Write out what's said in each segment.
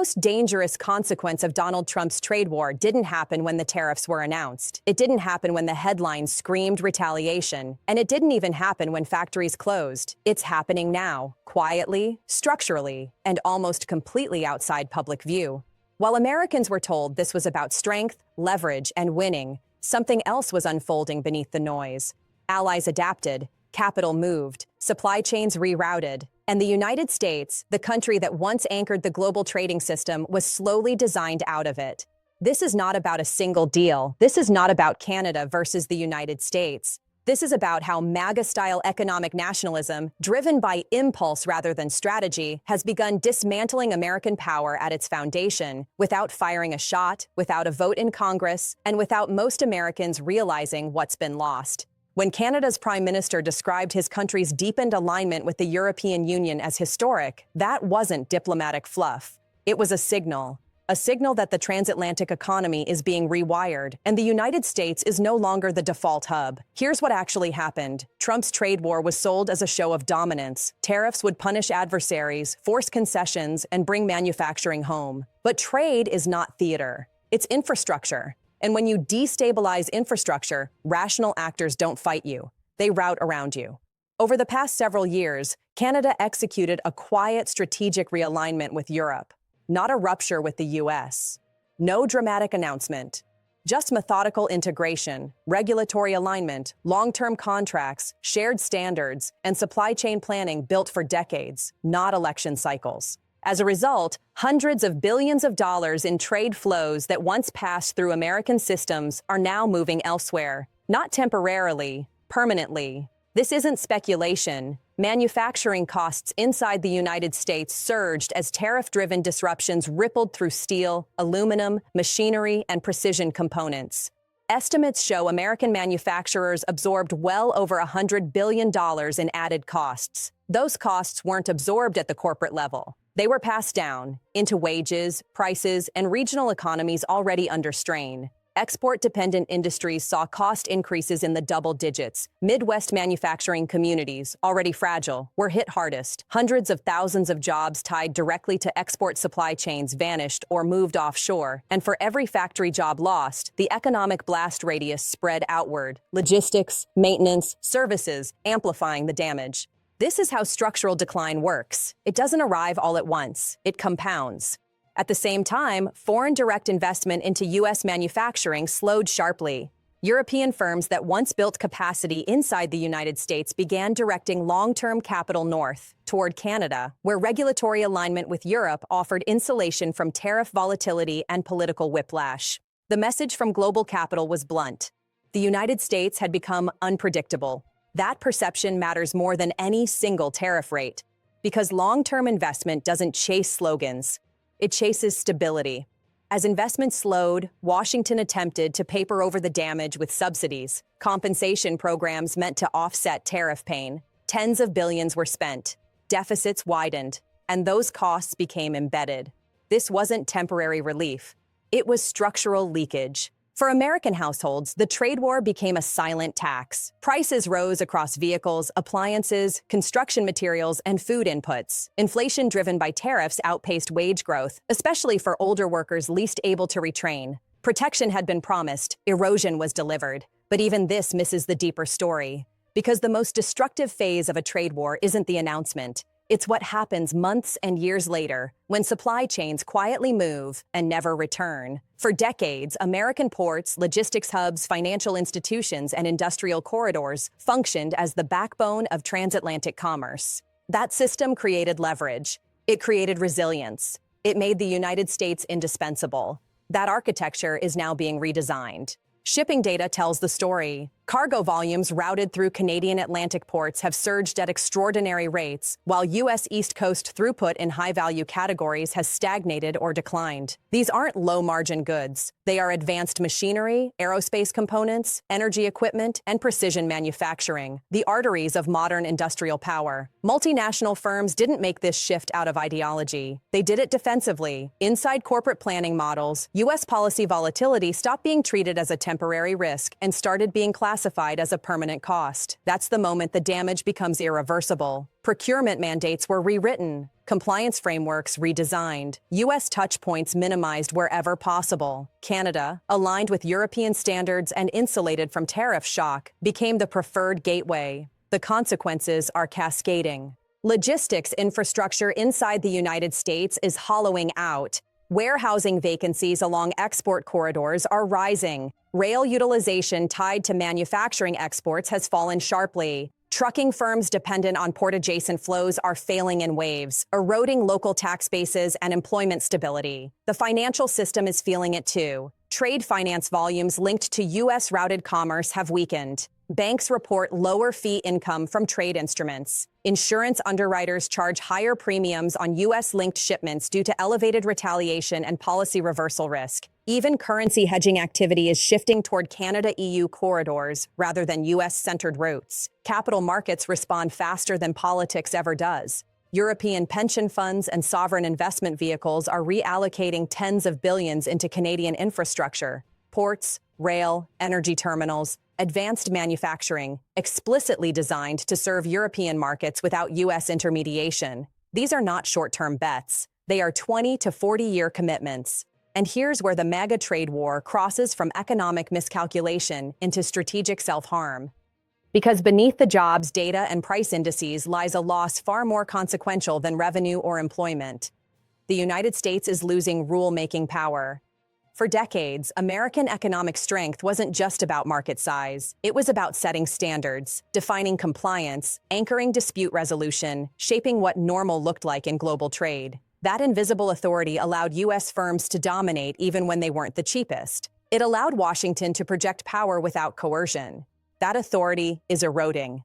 most dangerous consequence of Donald Trump's trade war didn't happen when the tariffs were announced. It didn't happen when the headlines screamed retaliation, and it didn't even happen when factories closed. It's happening now, quietly, structurally, and almost completely outside public view. While Americans were told this was about strength, leverage, and winning, something else was unfolding beneath the noise. Allies adapted, capital moved, supply chains rerouted, and the United States, the country that once anchored the global trading system, was slowly designed out of it. This is not about a single deal. This is not about Canada versus the United States. This is about how MAGA-style economic nationalism, driven by impulse rather than strategy, has begun dismantling American power at its foundation, without firing a shot, without a vote in Congress, and without most Americans realizing what's been lost. When Canada's Prime Minister described his country's deepened alignment with the European Union as historic, that wasn't diplomatic fluff. It was a signal that the transatlantic economy is being rewired, and the United States is no longer the default hub. Here's what actually happened. Trump's trade war was sold as a show of dominance. Tariffs would punish adversaries, force concessions, and bring manufacturing home. But trade is not theater. It's infrastructure. And when you destabilize infrastructure, rational actors don't fight you. They rout around you. Over the past several years, Canada executed a quiet strategic realignment with Europe, not a rupture with the US. No dramatic announcement, just methodical integration, regulatory alignment, long-term contracts, shared standards, and supply chain planning built for decades, not election cycles. As a result, hundreds of billions of dollars in trade flows that once passed through American systems are now moving elsewhere, not temporarily, permanently. This isn't speculation. Manufacturing costs inside the United States surged as tariff-driven disruptions rippled through steel, aluminum, machinery, and precision components. Estimates show American manufacturers absorbed well over $100 billion in added costs. Those costs weren't absorbed at the corporate level. They were passed down into wages, prices, and regional economies already under strain. Export-dependent industries saw cost increases in the double digits. Midwest manufacturing communities, already fragile, were hit hardest. Hundreds of thousands of jobs tied directly to export supply chains vanished or moved offshore. And for every factory job lost, the economic blast radius spread outward. Logistics, maintenance, services, amplifying the damage. This is how structural decline works. It doesn't arrive all at once. It compounds. At the same time, foreign direct investment into U.S. manufacturing slowed sharply. European firms that once built capacity inside the United States began directing long-term capital north, toward Canada, where regulatory alignment with Europe offered insulation from tariff volatility and political whiplash. The message from global capital was blunt. The United States had become unpredictable. That perception matters more than any single tariff rate, because long-term investment doesn't chase slogans. It chases stability. As investment slowed, Washington attempted to paper over the damage with subsidies, compensation programs meant to offset tariff pain. Tens of billions were spent, deficits widened, and those costs became embedded. This wasn't temporary relief. It was structural leakage. For American households, the trade war became a silent tax. Prices rose across vehicles, appliances, construction materials, and food inputs. Inflation driven by tariffs outpaced wage growth, especially for older workers least able to retrain. Protection had been promised, erosion was delivered. But even this misses the deeper story. Because the most destructive phase of a trade war isn't the announcement. It's what happens months and years later, when supply chains quietly move and never return. For decades, American ports, logistics hubs, financial institutions, and industrial corridors functioned as the backbone of transatlantic commerce. That system created leverage. It created resilience. It made the United States indispensable. That architecture is now being redesigned. Shipping data tells the story. Cargo volumes routed through Canadian Atlantic ports have surged at extraordinary rates, while U.S. East Coast throughput in high-value categories has stagnated or declined. These aren't low-margin goods. They are advanced machinery, aerospace components, energy equipment, and precision manufacturing, the arteries of modern industrial power. Multinational firms didn't make this shift out of ideology. They did it defensively. Inside corporate planning models, U.S. policy volatility stopped being treated as a temporary risk and started being classified classified as a permanent cost. That's the moment the damage becomes irreversible. Procurement mandates were rewritten, compliance frameworks redesigned, U.S. touchpoints minimized wherever possible. Canada, aligned with European standards and insulated from tariff shock, became the preferred gateway. The consequences are cascading. Logistics infrastructure inside the United States is hollowing out. Warehousing vacancies along export corridors are rising. Rail utilization tied to manufacturing exports has fallen sharply. Trucking firms dependent on port-adjacent flows are failing in waves, eroding local tax bases and employment stability. The financial system is feeling it too. Trade finance volumes linked to U.S. routed commerce have weakened. Banks report lower fee income from trade instruments. Insurance underwriters charge higher premiums on U.S.-linked shipments due to elevated retaliation and policy reversal risk. Even currency hedging activity is shifting toward Canada-EU corridors rather than U.S.-centered routes. Capital markets respond faster than politics ever does. European pension funds and sovereign investment vehicles are reallocating tens of billions into Canadian infrastructure, ports, rail, energy terminals, advanced manufacturing, explicitly designed to serve European markets without U.S. intermediation. These are not short-term bets. They are 20 to 40-year commitments. And here's where the MAGA trade war crosses from economic miscalculation into strategic self-harm. Because beneath the jobs, data, and price indices lies a loss far more consequential than revenue or employment. The United States is losing rule-making power. For decades, American economic strength wasn't just about market size. It was about setting standards, defining compliance, anchoring dispute resolution, shaping what normal looked like in global trade. That invisible authority allowed U.S. firms to dominate even when they weren't the cheapest. It allowed Washington to project power without coercion. That authority is eroding.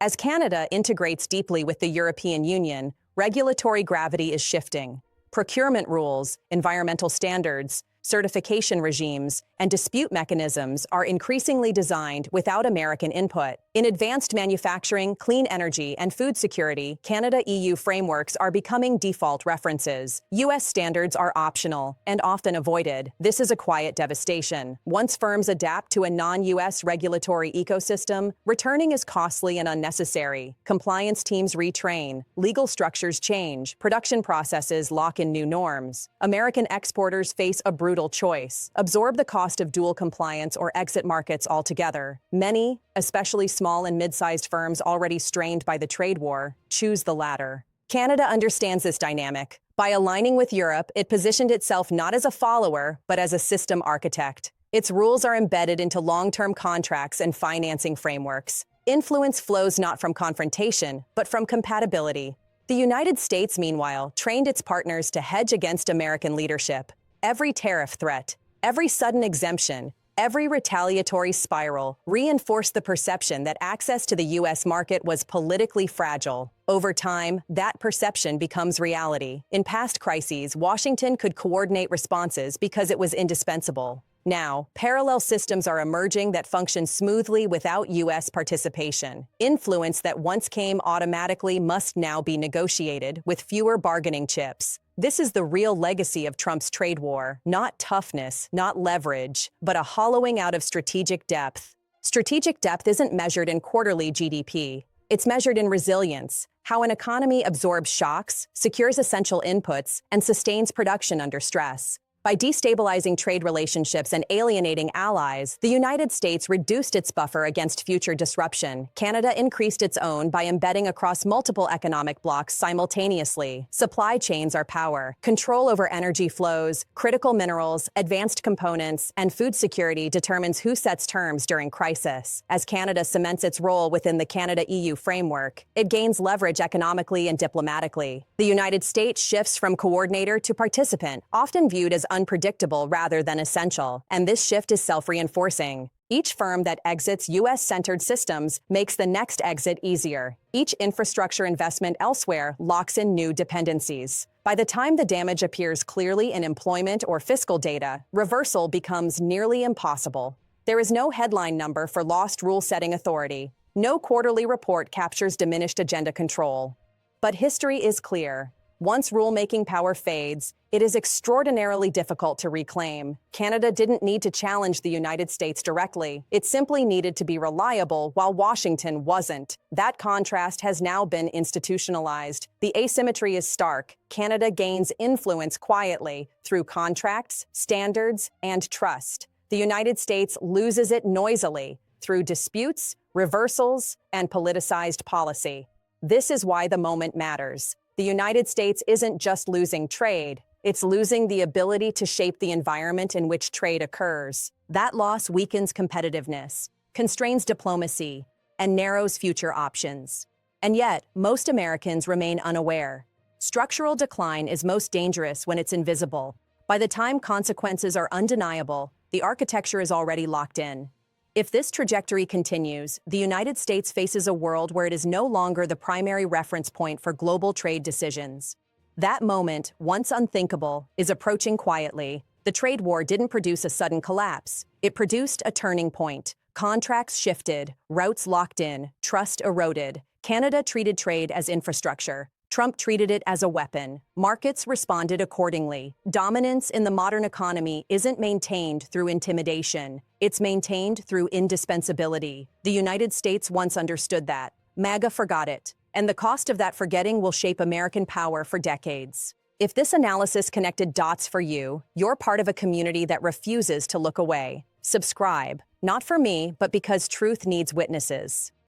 As Canada integrates deeply with the European Union, regulatory gravity is shifting. Procurement rules, environmental standards, certification regimes, and dispute mechanisms are increasingly designed without American input. In advanced manufacturing, clean energy, and food security, Canada-EU frameworks are becoming default references. U.S. standards are optional and often avoided. This is a quiet devastation. Once firms adapt to a non-U.S. regulatory ecosystem, returning is costly and unnecessary. Compliance teams retrain, legal structures change, production processes lock in new norms. American exporters face a brutal choice: absorb the cost of dual compliance or exit markets altogether. Many, especially small and mid-sized firms already strained by the trade war, choose the latter. Canada understands this dynamic. By aligning with Europe, it positioned itself not as a follower, but as a system architect. Its rules are embedded into long-term contracts and financing frameworks. Influence flows not from confrontation, but from compatibility. The United States, meanwhile, trained its partners to hedge against American leadership. Every tariff threat, every sudden exemption, every retaliatory spiral reinforced the perception that access to the U.S. market was politically fragile. Over time, that perception becomes reality. In past crises, Washington could coordinate responses because it was indispensable. Now, parallel systems are emerging that function smoothly without U.S. participation. Influence that once came automatically must now be negotiated with fewer bargaining chips. This is the real legacy of Trump's trade war: not toughness, not leverage, but a hollowing out of strategic depth. Strategic depth isn't measured in quarterly GDP. It's measured in resilience, how an economy absorbs shocks, secures essential inputs, and sustains production under stress. By destabilizing trade relationships and alienating allies, the United States reduced its buffer against future disruption. Canada increased its own by embedding across multiple economic blocs simultaneously. Supply chains are power. Control over energy flows, critical minerals, advanced components, and food security determines who sets terms during crisis. As Canada cements its role within the Canada-EU framework, it gains leverage economically and diplomatically. The United States shifts from coordinator to participant, often viewed as unpredictable rather than essential, and this shift is self-reinforcing. Each firm that exits U.S.-centered systems makes the next exit easier. Each infrastructure investment elsewhere locks in new dependencies. By the time the damage appears clearly in employment or fiscal data, reversal becomes nearly impossible. There is no headline number for lost rule-setting authority. No quarterly report captures diminished agenda control. But history is clear. Once rulemaking power fades, it is extraordinarily difficult to reclaim. Canada didn't need to challenge the United States directly. It simply needed to be reliable, while Washington wasn't. That contrast has now been institutionalized. The asymmetry is stark. Canada gains influence quietly through contracts, standards, and trust. The United States loses it noisily through disputes, reversals, and politicized policy. This is why the moment matters. The United States isn't just losing trade, it's losing the ability to shape the environment in which trade occurs. That loss weakens competitiveness, constrains diplomacy, and narrows future options. And yet, most Americans remain unaware. Structural decline is most dangerous when it's invisible. By the time consequences are undeniable, the architecture is already locked in. If this trajectory continues, the United States faces a world where it is no longer the primary reference point for global trade decisions. That moment, once unthinkable, is approaching quietly. The trade war didn't produce a sudden collapse. It produced a turning point. Contracts shifted, routes locked in, trust eroded. Canada treated trade as infrastructure. Trump treated it as a weapon. Markets responded accordingly. Dominance in the modern economy isn't maintained through intimidation. It's maintained through indispensability. The United States once understood that. MAGA forgot it. And the cost of that forgetting will shape American power for decades. If this analysis connected dots for you, you're part of a community that refuses to look away. Subscribe, not for me, but because truth needs witnesses.